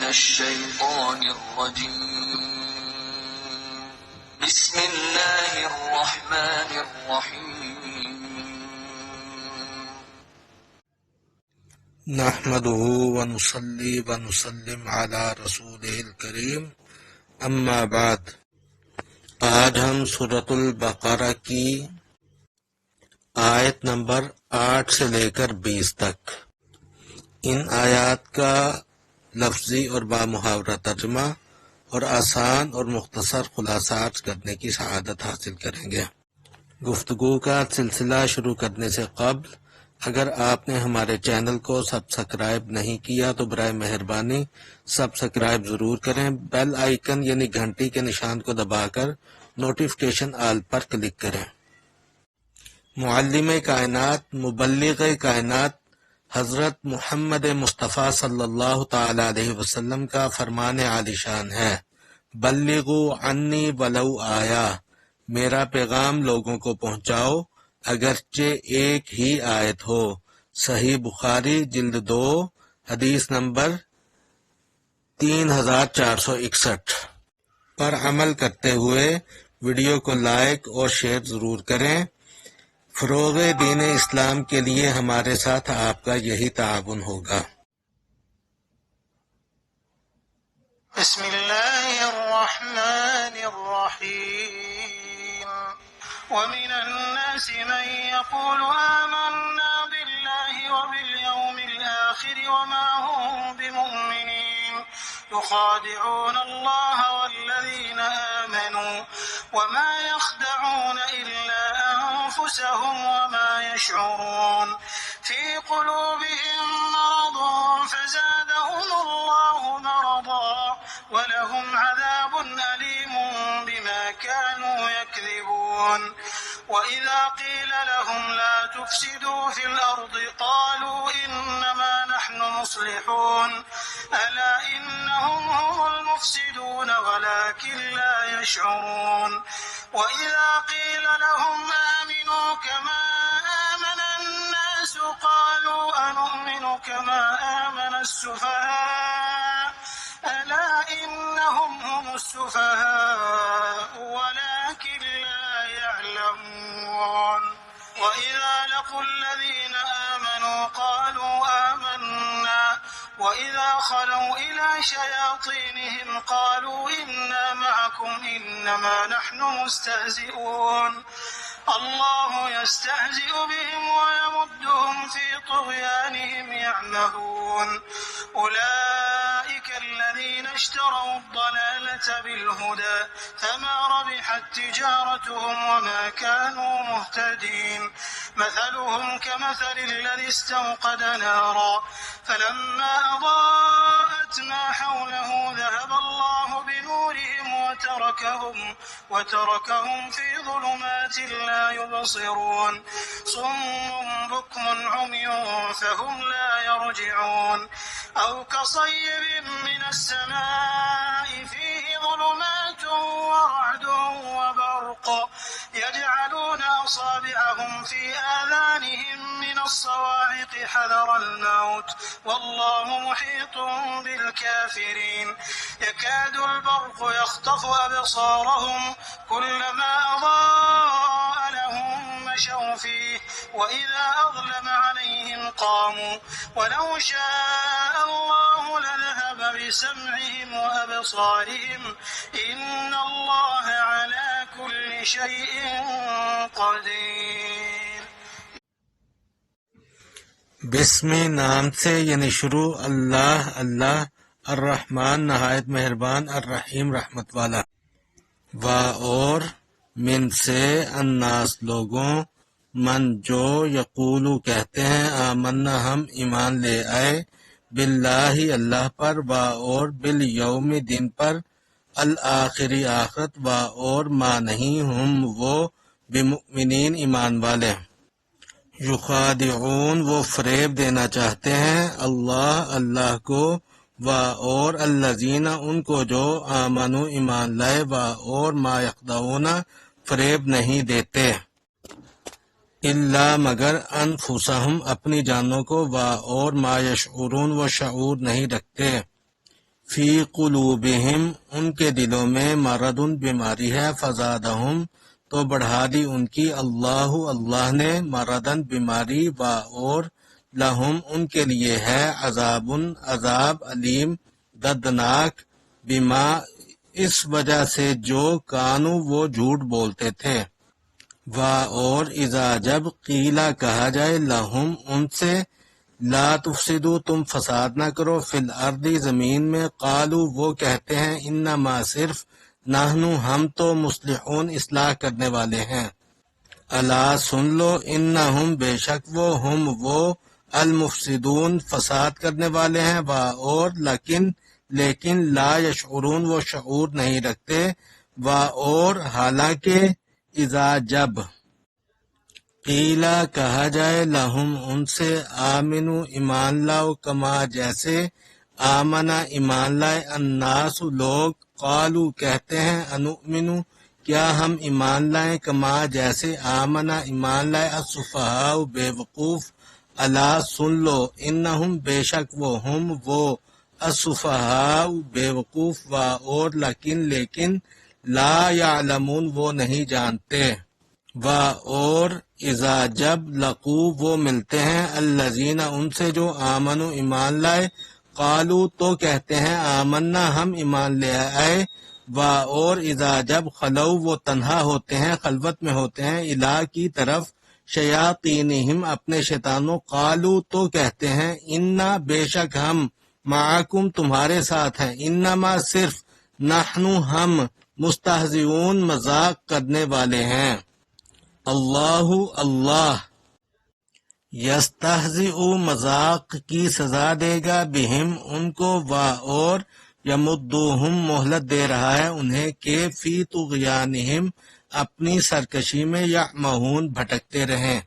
الشيطان الرجيم بسم الله الرحمن الرحيم نحمده ونصلي ونسلم على رسوله الکریم اما بعد۔ آج ہم سورۃ البقرہ کی آیت نمبر 8 سے لے کر 20 تک ان آیات کا لفظی اور بامحاورہ ترجمہ اور آسان اور مختصر خلاصات کرنے کی سعادت حاصل کریں گے۔ گفتگو کا سلسلہ شروع کرنے سے قبل اگر آپ نے ہمارے چینل کو سبسکرائب نہیں کیا تو برائے مہربانی سبسکرائب ضرور کریں، بیل آئیکن یعنی گھنٹی کے نشان کو دبا کر نوٹیفیکیشن آل پر کلک کریں۔ معلم کائنات، مبلغ کائنات حضرت محمد مصطفیٰ صلی اللہ تعالی علیہ وسلم کا فرمان عالی شان ہے، بلغوا عنی ولو آیا، میرا پیغام لوگوں کو پہنچاؤ اگرچہ ایک ہی آیت ہو۔ صحیح بخاری جلد 2 حدیث نمبر 3461 پر عمل کرتے ہوئے ویڈیو کو لائک اور شیئر ضرور کریں۔ فروغ دین اسلام کے لیے ہمارے ساتھ آپ کا یہی تعاون ہوگا۔ بسم اللہ الرحمن الرحیم ومن الناس من يقول آمنا بالله وباليوم الآخر وما هم بمؤمنين يخادعون الله والذين آمنوا وما يخدعون إلا أنفسهم وما يشعرون في قلوبهم مرض فزادهم الله مرضا ولهم عذاب أليم بما كانوا يكذبون وإذا قيل لهم لا تفسدوا في الأرض قالوا إنما نحن مصلحون ألا إنهم هم المفسدون ولكن لا يشعرون وإذا قيل لهم آمنوا كما آمن الناس قالوا أنؤمن كما آمن السفهاء ألا إنهم هم السفهاء ولكن لا يعلمون وإذا لقوا الذين آمنوا قالوا آمنا وإذا خلوا إلى شياطينهم قالوا إنا معكم إنما نحن مستهزئون الله يستهزئ بهم ويمدهم في طغيانهم يعمهون أولئك الذين اشتروا الضلالة بالهدى فما ربحت تجارتهم وما كانوا مهتدين مثلهم كمثل الذي استوقد نارا فلما أضاءت ما حوله ذهب الله بنورهم وتركهم في ظلمات لا يبصرون صم بكم عمي فهم لا يرجعون أو كصيب من السماء فيه ظلمات ورعد وبرق يجعلون أصابعهم في آذانهم من الصواعق حذر الموت والله محيط بالكافرين يكاد البرق يخطف أبصارهم كلما أضاء لهم مشوا فيه وإذا أظلم عليهم قاموا ولو شاء الله لذهب بسمعهم وأبصارهم إن الله على كل شيء قدير۔ بسم نام سے یعنی شروع اللہ الرحمن نہایت مہربان، الرحیم رحمت والا۔ و اور من سے الناس لوگوں، من جو یقولو کہتے ہیں آمنا ہم ایمان لے آئے، باللہ اللہ پر، و اور بالیوم دن پر، الآخری آخرت، و اور ما نہیں ہم وہ بمؤمنین ایمان والے، یخادعون وہ فریب دینا چاہتے ہیں، اللہ کو، و اور الذین ان کو جو آمنو ایمان لائے، و اور ما یخدعون فریب نہیں دیتے، الا مگر انفسہم اپنی جانوں کو، و اور ما یشعرون وہ شعور نہیں رکھتے، فی قلوبہم ان کے دلوں میں مرض بیماری ہے، فزادہم تو بڑھا دی ان کی اللہ نے مرضن بیماری، اور لہم ان کے لیے ہے عذاب علیم دردناک، بما اس وجہ سے جو کانو وہ جھوٹ بولتے تھے، اور اذا جب قیلا کہا جائے لہم ان سے لا تفسدو تم فساد نہ کرو فی الارض زمین میں، قالو وہ کہتے ہیں انما صرف نحنو ہم تو مصلحون اصلاح کرنے والے ہیں، الا سن لو انہم بے شک وہ المفسدون فساد کرنے والے ہیں، اور لیکن لا یشعرون وہ شعور نہیں رکھتے، اور حالانکہ اذا جب قیلا کہا جائے لہم ان سے آمنو ایمان لاؤ، کما جیسے آمنا ایمان لائے الناس لوگ، قالو کہتے ہیں انؤمنو کیا ہم ایمان لائیں، کما جیسے آمنا ایمان لائے السفہاء بے وقوف، الا سن لو انہم بے شک وہ السفہاء بے وقوف، اور لیکن لا یعلمون وہ نہیں جانتے، اور اذا جب لقو وہ ملتے ہیں الذین ان سے جو آمنو ایمان لائے، قالو تو کہتے ہیں آمنا ہم ایمان لے آئے، اور اذا جب خلو وہ تنہا ہوتے ہیں خلوت میں ہوتے ہیں، الہ کی طرف شیاطینہم اپنے شیطانوں، قالو تو کہتے ہیں انا بے شک ہم معکم تمہارے ساتھ ہیں، انما صرف نحنو ہم مستہزئون مذاق کرنے والے ہیں، اللہ یستہزئ مذاق کی سزا دے گا بہم ان کو، اور یمدوہم مہلت دے رہا ہے انہیں کہ فی طغیانہم اپنی سرکشی میں یعمہون بھٹکتے رہیں،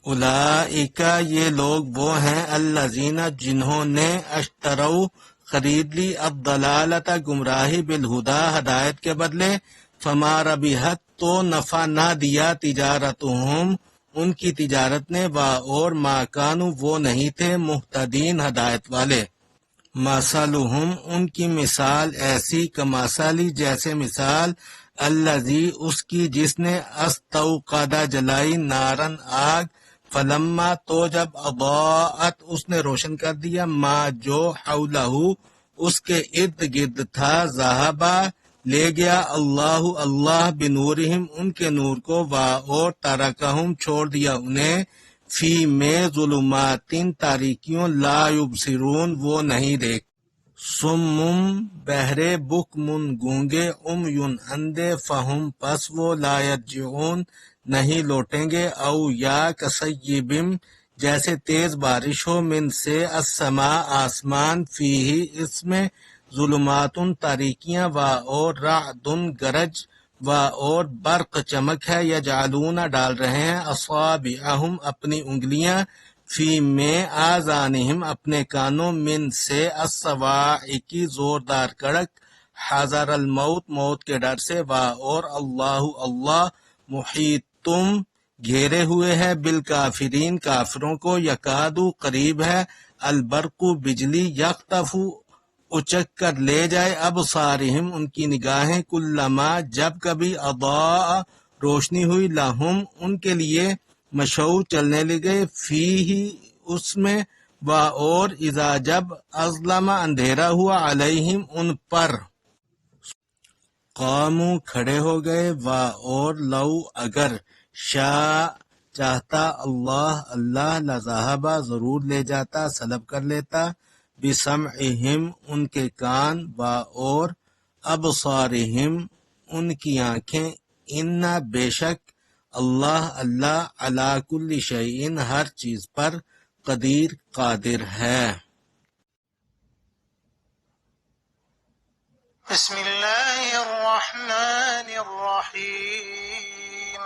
اولئک یہ لوگ وہ ہیں الذین جنہوں نے اشتروا خرید لی الضلالۃ گمراہی بالہدی ہدایت کے بدلے، فما ربحت تو نفع نہ دیا تجارتہم ان کی تجارت نے، اور ما کانوا وہ نہیں تھے مہتدین ہدایت والے، مثلہم ان کی مثال ایسی کمثلی جیسے مثال الذی اس کی جس نے استوقد جلائی نارن آگ، فلما تو جب اضاءت اس نے روشن کر دیا ما جو حولہ اس کے ارد گرد تھا، ذہبا لے گیا اللہ بنورہم ان کے نور کو، اور ترکہم چھوڑ دیا انہیں فی میں ظلمات تاریکیوں، لا یبصرون وہ نہیں دیکھ، سمم بہرے، بکمن گونگے، عمیٌ اندھے، فہم پس وہ لا یرجعون نہیں لوٹیں گے، او یا کصیبم جیسے تیز بارش ہو، من سے السماء آسمان، فیہ اس میں ظلمات تاریکیاں، اور رعد گرج، اور برق چمک ہے، یجعلون ڈال رہے ہیں اصابعہم اپنی انگلیاں، فی میں آذانہم اپنے کانوں، من سے الصواعق زوردار کڑک، حذر الموت موت کے ڈر سے، اور اللہ محیطم گھیرے ہوئے ہے بالکافرین کافروں کو، یکادو قریب ہے، البرق بجلی، یخطف اچک کر لے جائے، ابصارہم ان کی نگاہیں، کلما جب کبھی اضاء روشنی ہوئی، لہم ان کے لیے، مشو چلنے لگے، فیہ اس میں، اور اذا جب اظلم اندھیرا ہوا، علیہم ان پر، قاموا کھڑے ہو گئے، اور لو اگر شاء چاہتا اللہ لذہب ضرور لے جاتا، سلب کر لیتا، بسمعہم ان کے کان، اور ابصارہم ان کی آنکھیں، ان بے شک اللہ علی کل شیء ہر چیز پر قادر ہے۔ بسم الله الرحمن الرحيم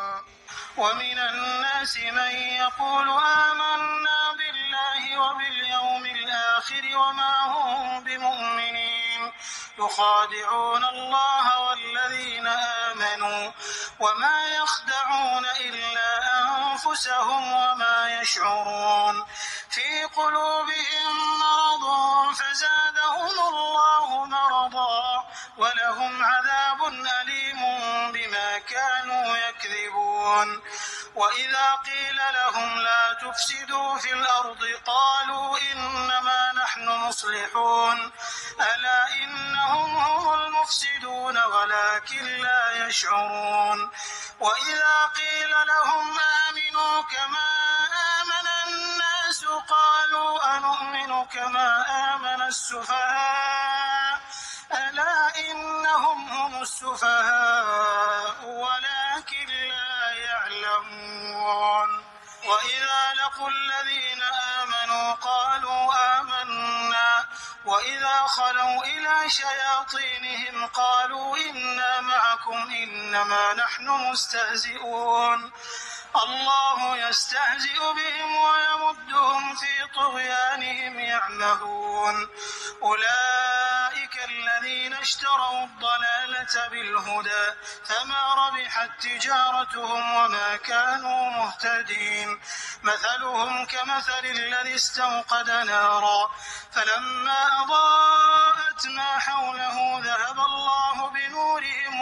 ومن الناس من يقول آمنا بالله وباليوم الآخر وما هم بمؤمنين يخادعون الله والذين آمنوا وما يخدعون إلا أنفسهم وما يشعرون في قلوبهم مرض فزادهم الله مرضا يكذبون وإذا قيل لهم لا تفسدوا في الأرض قالوا إنما نحن مصلحون ألا إنهم هم المفسدون ولكن لا يشعرون وإذا قيل لهم آمنوا كما آمن الناس قالوا أنؤمن كما آمن السفهاء ألا إنهم هم السفهاء ولكن لا يعلمون وإذا لقوا الذين آمنوا قالوا آمنا وإذا خلوا إلى شياطينهم قالوا إنا معكم إنما نحن مستهزئون الله يستهزئ بهم ويمدهم في طغيانهم يعمهون أولئك الذين اشتروا الضلالة بالهدى فما ربحت تجارتهم وما كانوا مهتدين مثلهم كمثل الذي استوقد نارا فلما أضاءت ما حوله ذهب الله بنورهم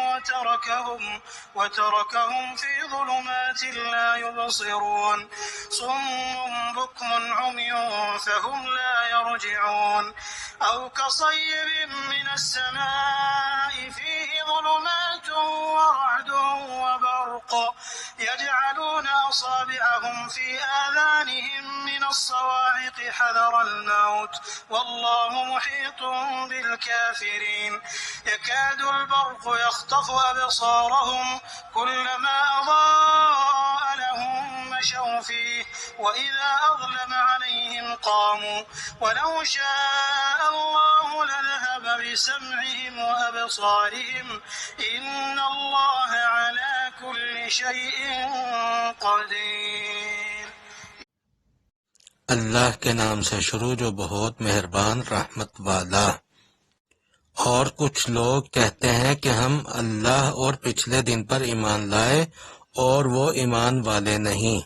وتركهم في ظلمات لا يبصرون صم بكم عمي فهم لا يرجعون أو كصيب من السماء فيه ظلمات ورعد وبرق يجعلون أصابعهم في آذانهم من الصواعق حذر الموت والله محيط بالكافرين يكاد البرق يخطف أبصارهم كلما أضاء لهم مشوا فيه وإذا أظلم عليهم قاموا ولو شاء الله لذهب بسمعهم وأبصارهم إن الله على كل شيء قدير اللہ کے نام سے شروع جو بہت مہربان رحمت والا۔ اور کچھ لوگ کہتے ہیں کہ ہم اللہ اور پچھلے دن پر ایمان لائے اور وہ ایمان والے نہیں۔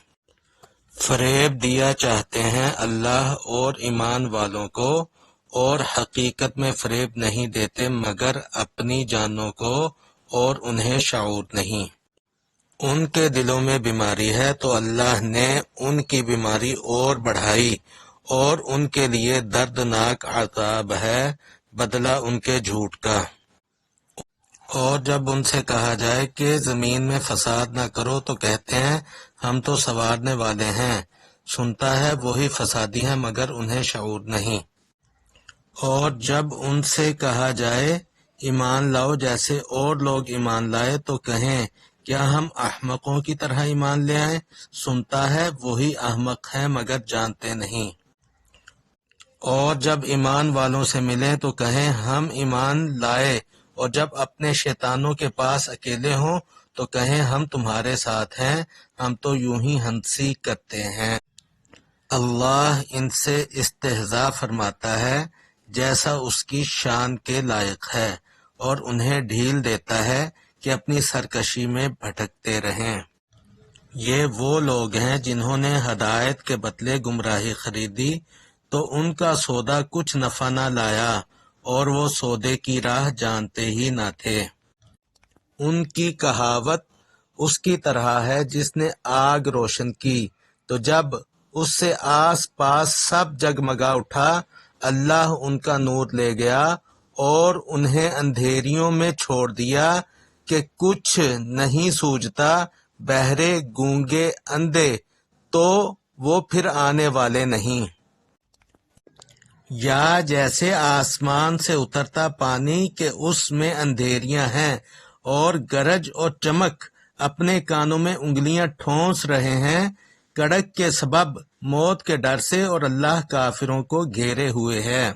فریب دیا چاہتے ہیں اللہ اور ایمان والوں کو، اور حقیقت میں فریب نہیں دیتے مگر اپنی جانوں کو، اور انہیں شعور نہیں۔ ان کے دلوں میں بیماری ہے تو اللہ نے ان کی بیماری اور بڑھائی، اور ان کے لیے دردناک عذاب ہے بدلہ ان کے جھوٹ کا۔ اور جب ان سے کہا جائے کہ زمین میں فساد نہ کرو تو کہتے ہیں ہم تو سنوارنے والے ہیں، سنتا ہے وہی فسادی ہیں مگر انہیں شعور نہیں۔ اور جب ان سے کہا جائے ایمان لاؤ جیسے اور لوگ ایمان لائے تو کہیں کیا ہم احمقوں کی طرح ایمان لے آئیں؟ سنتا ہے وہی احمق ہیں مگر جانتے نہیں۔ اور جب ایمان والوں سے ملیں تو کہیں ہم ایمان لائے، اور جب اپنے شیطانوں کے پاس اکیلے ہوں تو کہیں ہم تمہارے ساتھ ہیں، ہم تو یوں ہی ہنسی کرتے ہیں۔ اللہ ان سے استہزاء فرماتا ہے جیسا اس کی شان کے لائق ہے، اور انہیں ڈھیل دیتا ہے کہ اپنی سرکشی میں بھٹکتے رہیں۔ یہ وہ لوگ ہیں جنہوں نے ہدایت کے بدلے گمراہی خریدی تو ان کا سودا کچھ نفع نہ لایا، اور وہ سودے کی راہ جانتے ہی نہ تھے۔ ان کی کہاوت اس کی طرح ہے جس نے آگ روشن کی تو جب اس سے آس پاس سب جگمگا اٹھا، اللہ ان کا نور لے گیا اور انہیں اندھیریوں میں چھوڑ دیا کہ کچھ نہیں سوجھتا، بہرے گونگے اندھے تو وہ پھر آنے والے نہیں۔ یا جیسے آسمان سے اترتا پانی کہ اس میں اندھیریاں ہیں اور گرج اور چمک اپنے کانوں میں انگلیاں ٹھونس رہے ہیں کڑک کے سبب موت کے ڈر سے، اور اللہ کافروں کو گھیرے ہوئے ہے۔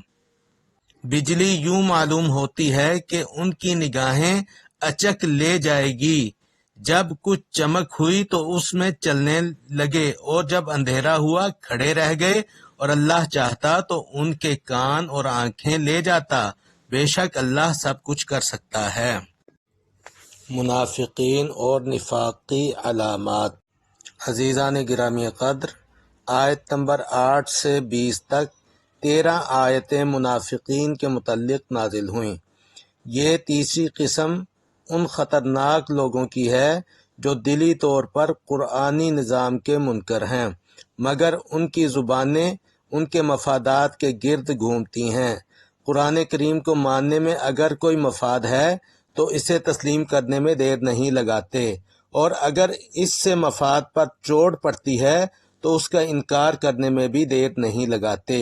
بجلی یوں معلوم ہوتی ہے کہ ان کی نگاہیں اچک لے جائے گی، جب کچھ چمک ہوئی تو اس میں چلنے لگے، اور جب اندھیرا ہوا کھڑے رہ گئے، اور اللہ چاہتا تو ان کے کان اور آنکھیں لے جاتا، بے شک اللہ سب کچھ کر سکتا ہے۔ منافقین اور نفاقی علامات۔ عزیزان گرامی قدر، آیت نمبر 8 سے 20 تک 13 آیتیں منافقین کے متعلق نازل ہوئیں۔ یہ تیسری قسم ان خطرناک لوگوں کی ہے جو دلی طور پر قرآنی نظام کے منکر ہیں، مگر ان کی زبانیں ان کے مفادات کے گرد گھومتی ہیں۔ قرآن کریم کو ماننے میں اگر کوئی مفاد ہے تو اسے تسلیم کرنے میں دیر نہیں لگاتے، اور اگر اس سے مفاد پر چوٹ پڑتی ہے تو اس کا انکار کرنے میں بھی دیر نہیں لگاتے۔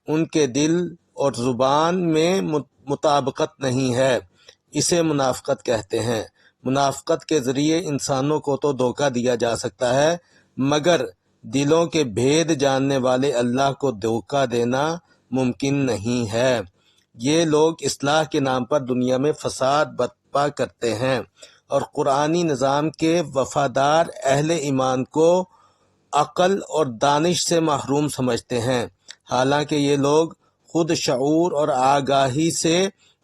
ان کے دل اور زبان میں مطابقت نہیں ہے، اسے منافقت کہتے ہیں۔ منافقت کے ذریعے انسانوں کو تو دھوکہ دیا جا سکتا ہے، مگر دلوں کے بھید جاننے والے اللہ کو دھوکہ دینا ممکن نہیں ہے۔ یہ لوگ اصلاح کے نام پر دنیا میں فساد برپا کرتے ہیں اور قرآنی نظام کے وفادار اہل ایمان کو عقل اور دانش سے محروم سمجھتے ہیں، حالانکہ یہ لوگ خود شعور اور آگاہی سے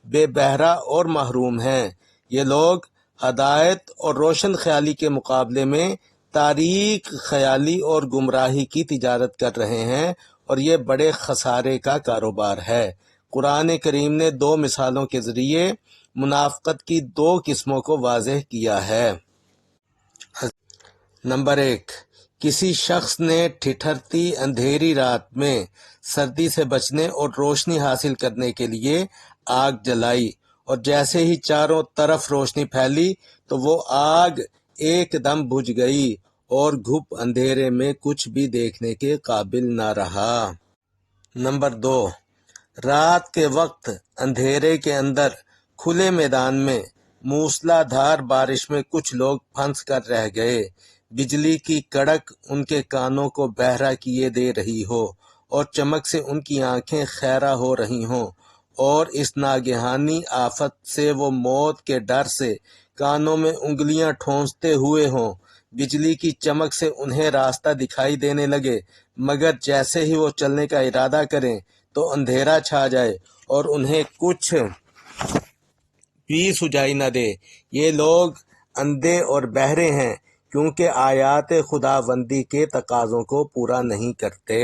بے بہرہ اور محروم ہیں۔ یہ لوگ ہدایت اور روشن خیالی کے مقابلے میں تاریک خیالی اور گمراہی کی تجارت کر رہے ہیں، اور یہ بڑے خسارے کا کاروبار ہے۔ قرآن کریم نے 2 مثالوں کے ذریعے منافقت کی 2 قسموں کو واضح کیا ہے۔ نمبر 1، کسی شخص نے ٹھٹھرتی اندھیری رات میں سردی سے بچنے اور روشنی حاصل کرنے کے لیے آگ جلائی، اور جیسے ہی چاروں طرف روشنی پھیلی تو وہ آگ ایک دم بجھ گئی اور گھپ اندھیرے میں کچھ بھی دیکھنے کے قابل نہ رہا۔ نمبر 2، رات کے وقت اندھیرے کے اندر کھلے میدان میں موسلا دھار بارش میں کچھ لوگ پھنس کر رہ گئے، بجلی کی کڑک ان کے کانوں کو بہرا کیے دے رہی ہو اور چمک سے ان کی آنکھیں خیرہ ہو رہی ہوں، اور اس ناگہانی آفت سے وہ موت کے ڈر سے کانوں میں انگلیاں ٹھونستے ہوئے ہوں۔ بجلی کی چمک سے انہیں راستہ دکھائی دینے لگے، مگر جیسے ہی وہ چلنے کا ارادہ کریں تو اندھیرا چھا جائے اور انہیں کچھ بھی سجائی نہ دے۔ یہ لوگ اندھے اور بہرے ہیں کیونکہ آیات خداوندی کے تقاضوں کو پورا نہیں کرتے۔